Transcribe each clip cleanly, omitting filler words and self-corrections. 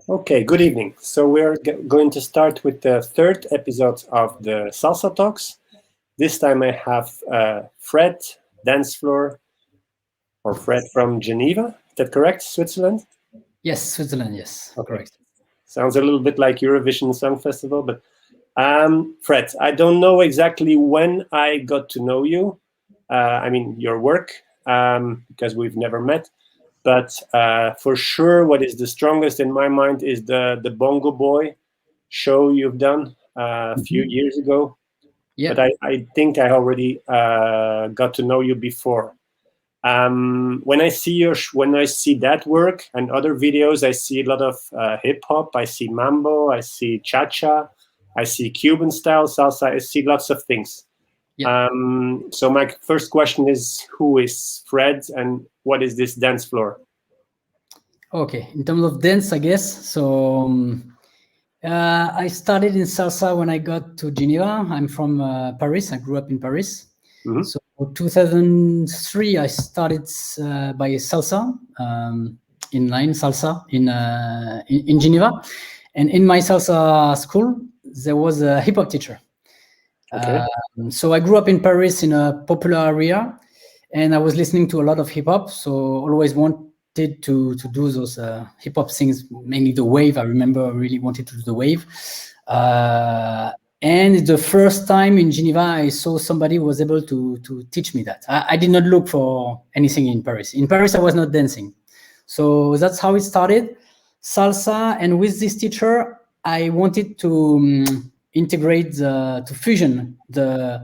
Okay, good evening. So we're going to start with the third episode of the Salsa Talks. This time I have Fred, Dancefloor, or Fred from Geneva. Is that correct? Switzerland? Yes, Switzerland, yes, Okay. correct. Sounds a little bit like Eurovision Song Festival, but Fred, I don't know exactly when I got to know you. I mean, your work, because we've never met. But for sure, what is the strongest in my mind is the Bongo Boy show you've done a few years ago. Yeah. But I think I already got to know you before. When I see when I see that work and other videos, I see a lot of hip hop. I see mambo. I see cha cha. I see Cuban style salsa. I see lots of things. Yeah. So my first question is, who is Fred and what is this dance floor? Okay, in terms of dance, I guess. So I started in salsa when I got to Geneva. I'm from Paris. I grew up in Paris. Mhm. So 2003, I started by salsa, inline salsa in Geneva. And in my salsa school, there was a hip hop teacher. Okay. So I grew up in Paris in a popular area, and I was listening to a lot of hip hop. So always wanted to do those hip hop things, mainly the wave. I remember I really wanted to do the wave. And the first time in Geneva, I saw somebody who was able to teach me that. I did not look for anything in Paris. In Paris, I was not dancing. So that's how it started, salsa. And with this teacher, I wanted to integrate, to fusion the,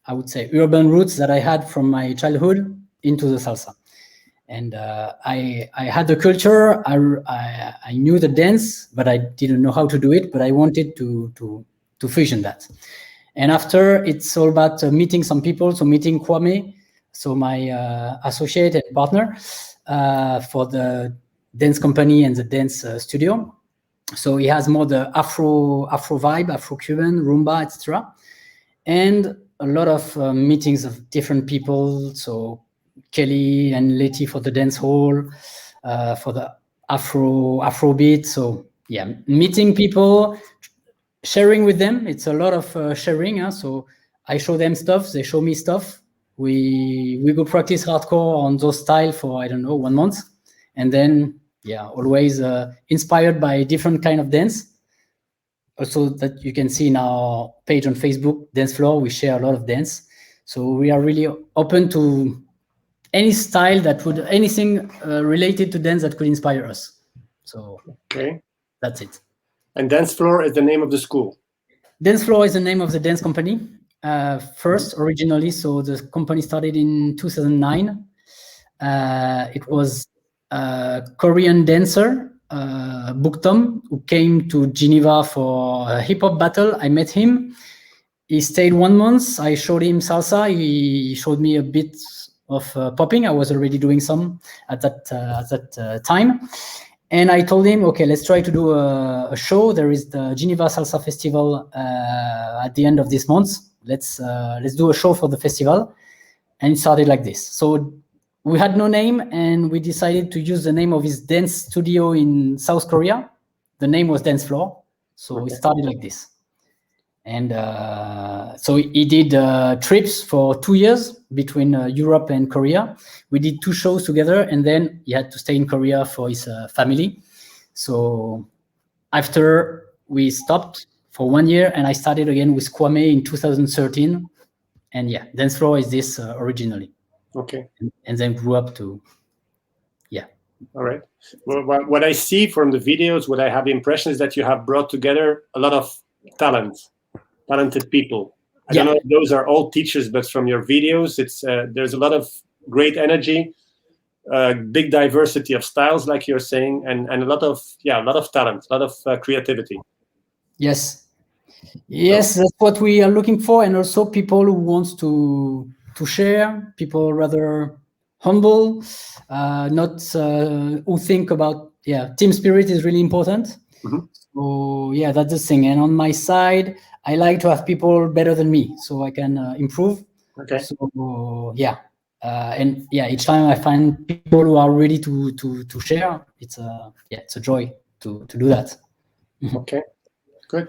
I would say, urban roots that I had from my childhood into the salsa. And I had the culture, I knew the dance, but I didn't know how to do it, but I wanted to fusion that. And after, it's all about meeting some people. So meeting Kwame, so my associate and partner for the dance company and the dance studio. So he has more the Afro vibe, Afro-Cuban, rumba, etc. And a lot of meetings of different people. So Kelly and Letty for the dance hall, for the Afrobeat. So yeah, meeting people, sharing with them. It's a lot of sharing. So I show them stuff, they show me stuff. We go practice hardcore on those style for, I don't know, 1 month, and then always inspired by different kind of dance. Also, that you can see in our page on Facebook, Dancefloor, we share a lot of dance. So we are really open to any style that would, anything related to dance that could inspire us. So Okay. that's it. And dance floor is the name of the school. Dancefloor is the name of the dance company. First, originally, so the company started in 2009. It was a Korean dancer, Buktom, who came to Geneva for a hip hop battle. I met him. He stayed 1 month. I showed him salsa. He showed me a bit of popping. I was already doing some at that time. And I told him, okay, let's try to do a show. There is the Geneva Salsa Festival at the end of this month. Let's do a show for the festival. And it started like this. So we had no name, and we decided to use the name of his dance studio in South Korea. The name was Dancefloor. So it started like this. And so he did trips for 2 years between Europe and Korea. We did 2 shows together, and then he had to stay in Korea for his family. So after, we stopped for 1 year, and I started again with Kwame in 2013. And yeah, Dancefloor is this originally. Okay. And then grew up to, yeah. All right. Well, what I see from the videos, what I have the impression is that you have brought together a lot of talented people. I don't know if those are all teachers, but from your videos, it's there's a lot of great energy, big diversity of styles, like you're saying, and a lot of talent, a lot of creativity. Yes, that's what we are looking for, and also people who wants to share, people rather humble, not who think about team spirit is really important. Mhm. So yeah, that's the thing. And on my side, I like to have people better than me, so I can improve. Okay. So each time I find people who are ready to share, it's a joy to do that. Okay, good.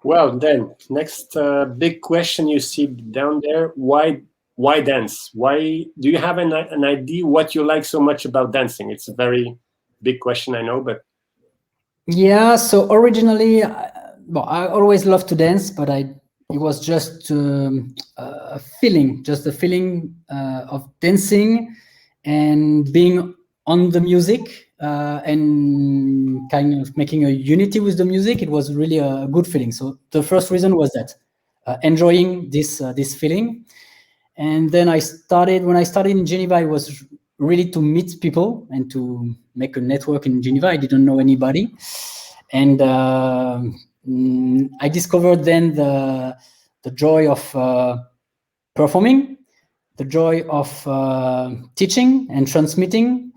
Well, then next big question you see down there: why dance? Why do you have an idea what you like so much about dancing? It's a very big question, I know, but Yeah. So originally, I always loved to dance, but it was just a feeling, just the feeling of dancing and being on the music and kind of making a unity with the music. It was really a good feeling. So the first reason was that enjoying this feeling. And then when I started in Geneva, it was really to meet people and to make a network in Geneva. I didn't know anybody. And I discovered then the joy of performing, the joy of teaching and transmitting,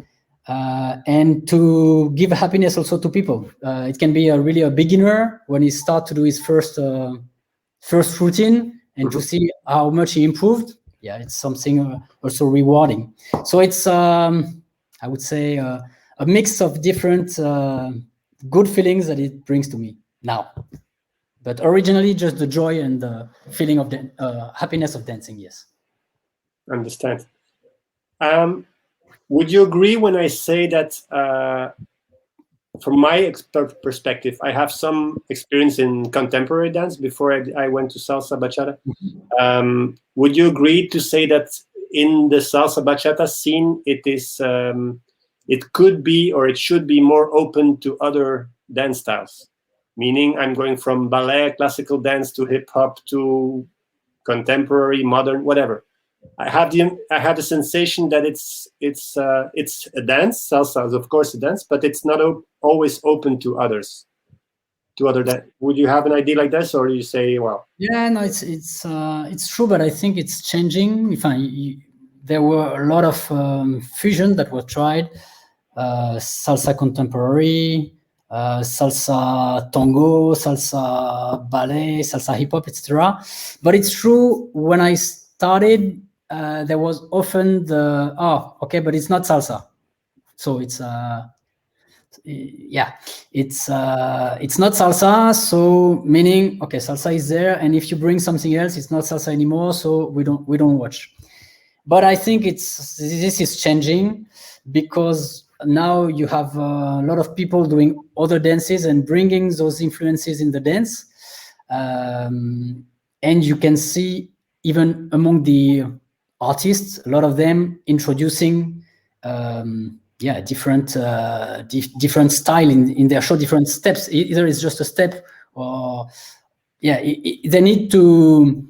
and to give happiness also to people. It can be really a beginner when he starts to do his first routine and to see how much he improved. Yeah, it's something also rewarding. So it's I would say a mix of different good feelings that it brings to me now. But originally, just the joy and the feeling of the happiness of dancing. Yes. understand. Would you agree when I say that from my perspective, I have some experience in contemporary dance before I went to salsa bachata. Would you agree to say that in the salsa bachata scene, it could be or it should be more open to other dance styles? Meaning, I'm going from ballet, classical dance to hip hop to contemporary, modern, whatever. I have the sensation that it's a dance. Salsa is of course a dance, but it's not always open to others, to other dance. Would you have an idea like this, or do you say, well? Yeah, no, it's true, but I think it's changing. There were a lot of fusion that were tried, salsa contemporary, salsa tango, salsa ballet, salsa hip hop, etc. But it's true, when I started, there was often okay, but it's not salsa, so it's it's not salsa. So meaning, okay, salsa is there, and if you bring something else, it's not salsa anymore. So we don't watch. But I think this is changing, because now you have a lot of people doing other dances and bringing those influences in the dance, and you can see even among the artists, a lot of them introducing different different style in their show, different steps. Either it's just a step, or they need to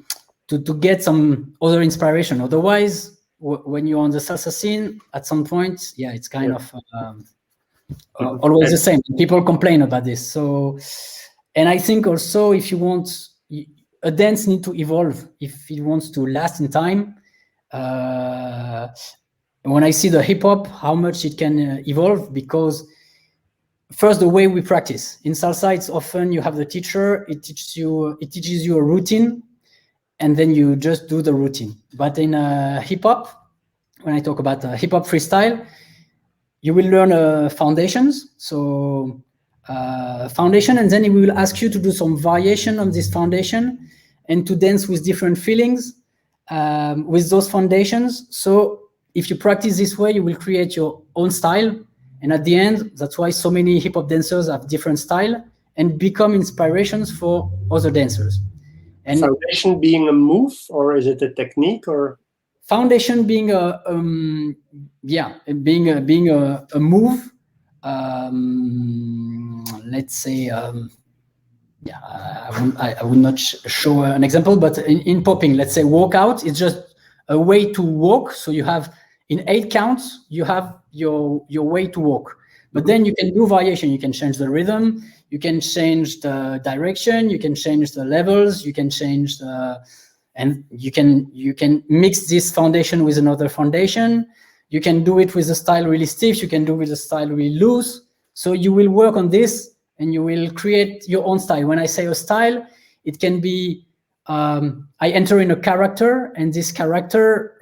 get some other inspiration. Otherwise, when you're on the salsa scene, at some point, it's kind of always the same. People complain about this. So, and I think also, if you want, a dance need to evolve if it wants to last in time. When I see the hip hop, how much it can evolve, because first, the way we practice in salsa, it's often you have the teacher, it teaches you a routine, and then you just do the routine. But in hip hop, when I talk about hip hop freestyle, you will learn foundations. So foundation, and then it will ask you to do some variation on this foundation and to dance with different feelings with those foundations. So if you practice this way, you will create your own style. And at the end, that's why so many hip hop dancers have different style and become inspirations for other dancers. And foundation being a move, or is it a technique, or? Foundation being a move. Let's say, I would not show an example, but in popping, let's say walkout, it's just a way to walk. So you have, in 8 counts, you have your way to walk. But then you can do variation. You can change the rhythm. You can change the direction. You can change the levels. You can change and you can mix this foundation with another foundation. You can do it with a style really stiff. You can do it with a style really loose. So you will work on this, and you will create your own style. When I say a style, it can be I enter in a character, and this character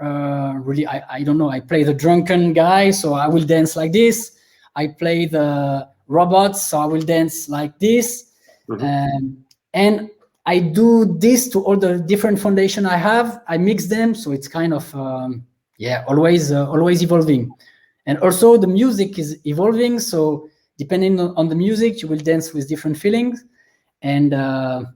really, I don't know. I play the drunken guy, so I will dance like this. I play the robots, so I will dance like this. And I do this to all the different foundation I have. I mix them, so it's kind of always evolving. And also the music is evolving, so depending on the music, you will dance with different feelings. And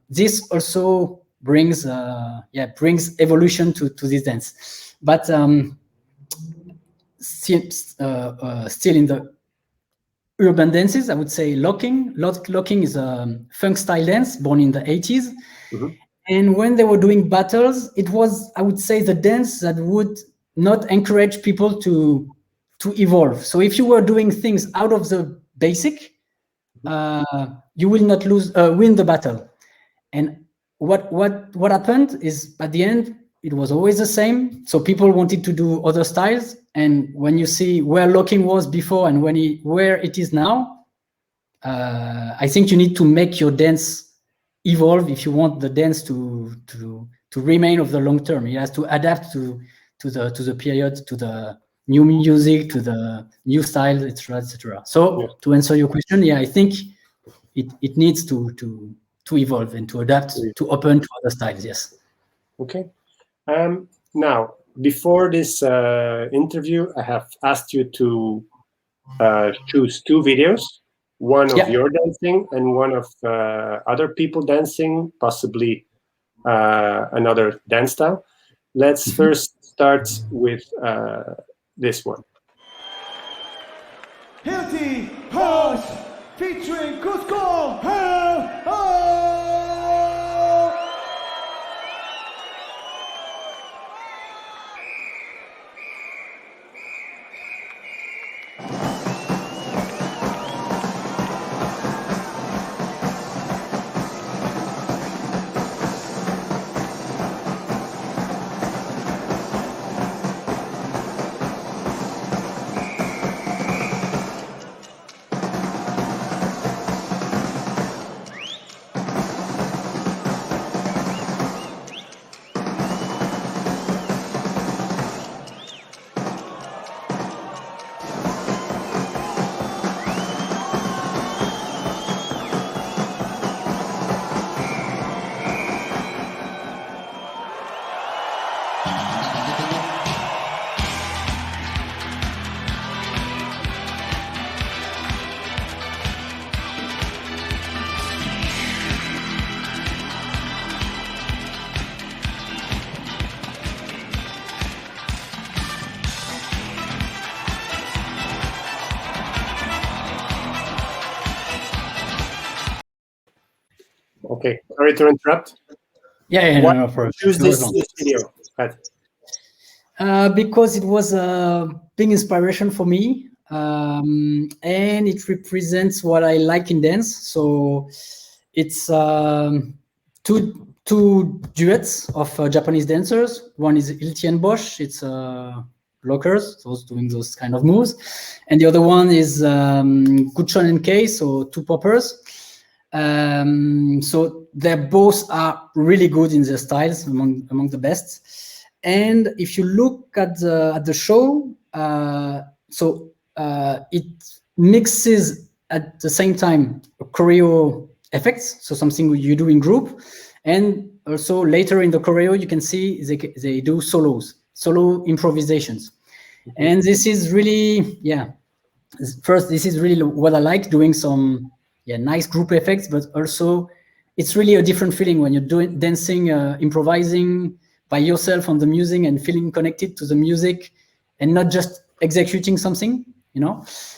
this also brings evolution to this dance. But still in the urban dances, I would say locking. Locking is a funk style dance born in the 80s. And when they were doing battles, it was, I would say, the dance that would not encourage people to evolve. So if you were doing things out of the basic, you will not win the battle. And what happened is, at the end, it was always the same. So people wanted to do other styles. And when you see where locking was before and where it is now, I think you need to make your dance evolve if you want the dance to remain of the long term. It has to adapt to the period, to the new music, to the new style, etc., etc. So to answer your question, I think it needs to evolve and to adapt, to open to other styles. Yes. Okay. Now, before this interview, I have asked you to choose 2 videos, one of your dancing and one of other people dancing, possibly another dance style. Let's first start with this one. Hilti House featuring Cusco. Okay, sorry to interrupt. Why no, choose this video? Because it was a big inspiration for me, and it represents what I like in dance. So it's two duets of Japanese dancers. One is Hilti and Bosch. It's blockers, those doing those kind of moves, and the other one is Guchon and Kei, so 2 poppers. So they both are really good in their styles, among the best. And if you look at the show, it mixes at the same time choreo effects, so something you do in group, and also later in the choreo you can see they do solo improvisations. And this is really, first, this is really what I like, doing some nice group effects, but also it's really a different feeling when you're dancing, improvising by yourself on the music and feeling connected to the music and not just executing something,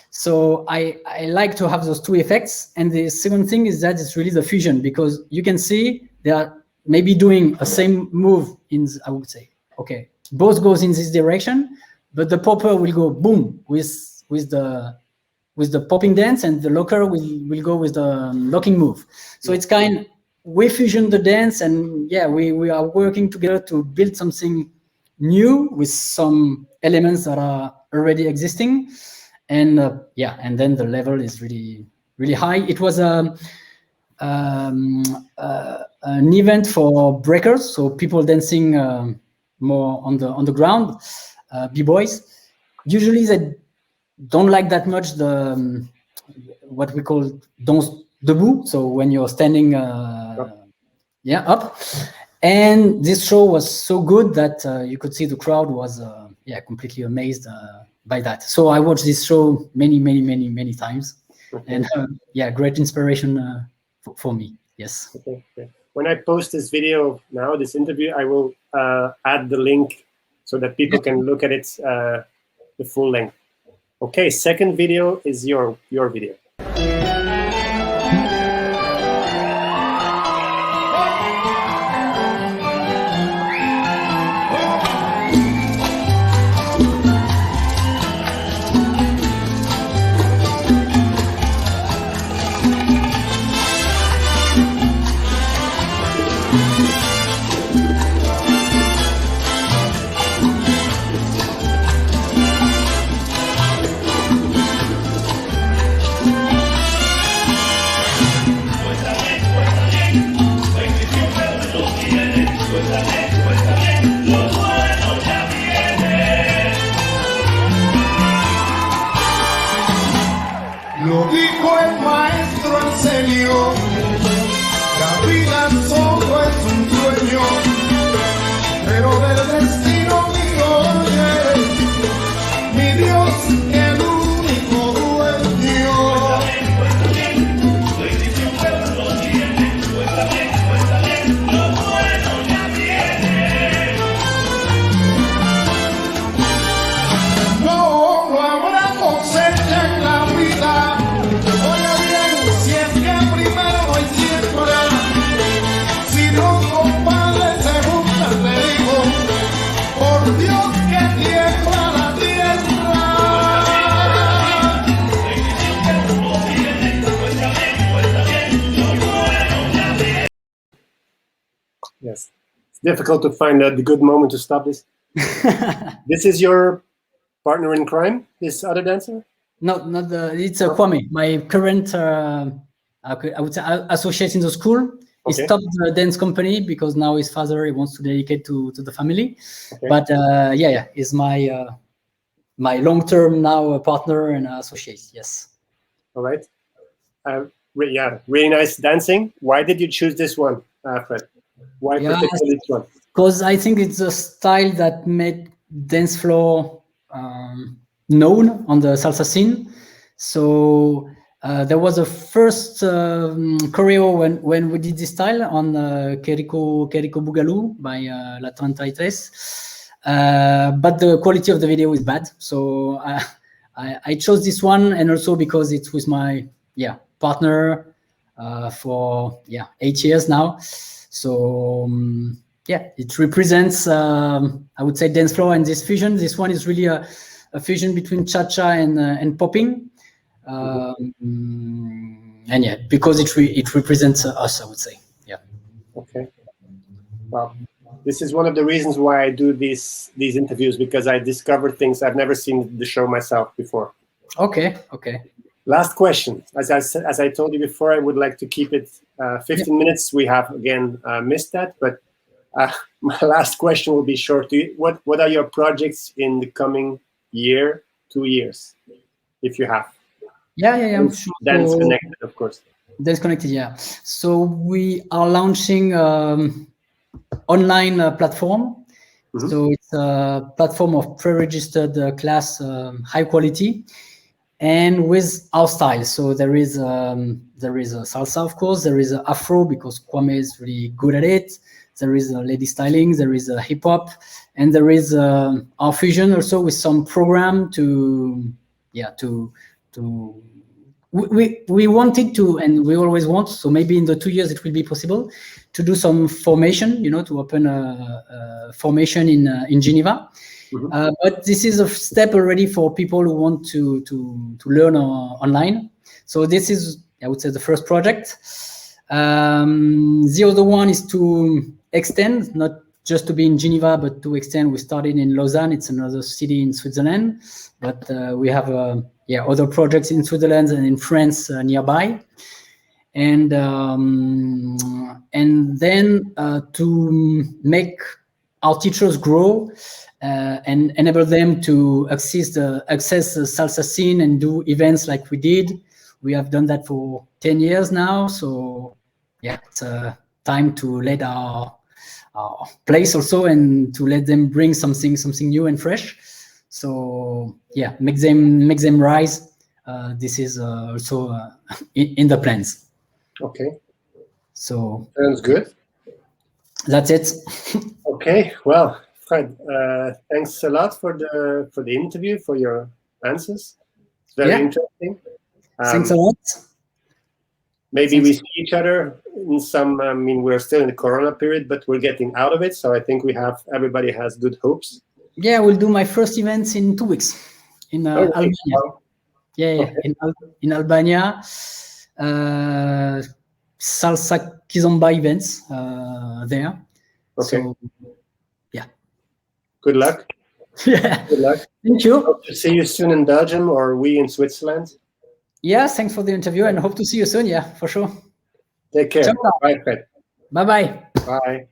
So I like to have those 2 effects. And the second thing is that it's really the fusion, because you can see they are maybe doing a same move I would say, okay, both goes in this direction, but the popper will go boom with the popping dance, and the locker will go with the locking move. So it's we fusion the dance, and we are working together to build something new with some elements that are already existing. And and then the level is really, really high. It was an event for breakers, so people dancing more on the ground, b-boys. Usually they don't like that much the what we call danse debout. So when you're standing, up. And this show was so good that you could see the crowd was completely amazed by that. So I watched this show many times, and great inspiration for me. Yes. Okay. When I post this video now, this interview, I will add the link so that people can look at it the full length. Okay, second video is your video. Lo dijo el maestro, enseñó, la vida solo es un sueño, pero del destino mío, oye, mi Dios, el único dueño. No habrá cosecha en la vida. Yes, it's difficult to find the good moment to stop this. This is your partner in crime, this other dancer? No, not it's Kwame, my current, I would say, associate in the school. He stopped the dance company because now his father, he wants to dedicate to the family. Okay. But he's my my long-term now partner and associate. Yes. All right. Really nice dancing. Why did you choose this one, Fred? Why particularly this one? Because I think it's a style that made dance floor known on the salsa scene. So there was a first choreo when we did this style on Querico Boogaloo by La 33. But the quality of the video is bad. So I chose this one, and also because it's with my partner for 8 years now. So it represents I would say dance floor and this fusion. This one is really a fusion between cha-cha and popping. And because it represents us, I would say. Okay. Well, this is one of the reasons why I do these interviews, because I discover things I've never seen the show myself before. Okay. Last question. As I told you before, I would like to keep it 15 minutes. We have again missed that, but my last question will be short. What are your projects in the coming year, 2 years, if you have? I'm sure. Dance Connected, of course. Dance Connected, yeah. So we are launching online platform. Mm-hmm. So it's a platform of pre-registered class, high quality, and with our style. So there is a salsa, of course. There is a Afro, because Kwame is really good at it. There is a lady styling. There is a hip hop, and there is our fusion also with some program we wanted to, and we always want, so maybe in the 2 years it will be possible to do some formation, to open a formation in Geneva. Mm-hmm. But this is a step already for people who want to learn online. So this is, I would say, the first project. The other one is to extend, not just to be in Geneva, but to extend. We started in Lausanne. It's another city in Switzerland, but we have other projects in Switzerland and in France nearby, and then to make our teachers grow and enable them to access the salsa scene and do events like we did We have done that for 10 years now. So yeah, it's time to let our place also, and to let them bring something new and fresh. So yeah, make them rise. This is also in the plans. Okay. So Sounds good. that's it. Okay. Well, Fred, thanks a lot for the interview, for your answers. It's very interesting. Thanks a lot. Maybe we see each other in some. I mean, we're still in the Corona period, but we're getting out of it. So I think everybody has good hopes. Yeah, we'll do my first events in 2 weeks in Albania. Wow. Yeah, Okay. in Albania, salsa kizomba events there. Okay. So yeah. Good luck. Yeah. Good luck. Thank you. Hope to see you soon in Belgium, or we in Switzerland. Yeah, thanks for the interview, and hope to see you soon. Yeah, for sure. Take care. Ciao. Bye, Fred. Bye-bye. Bye.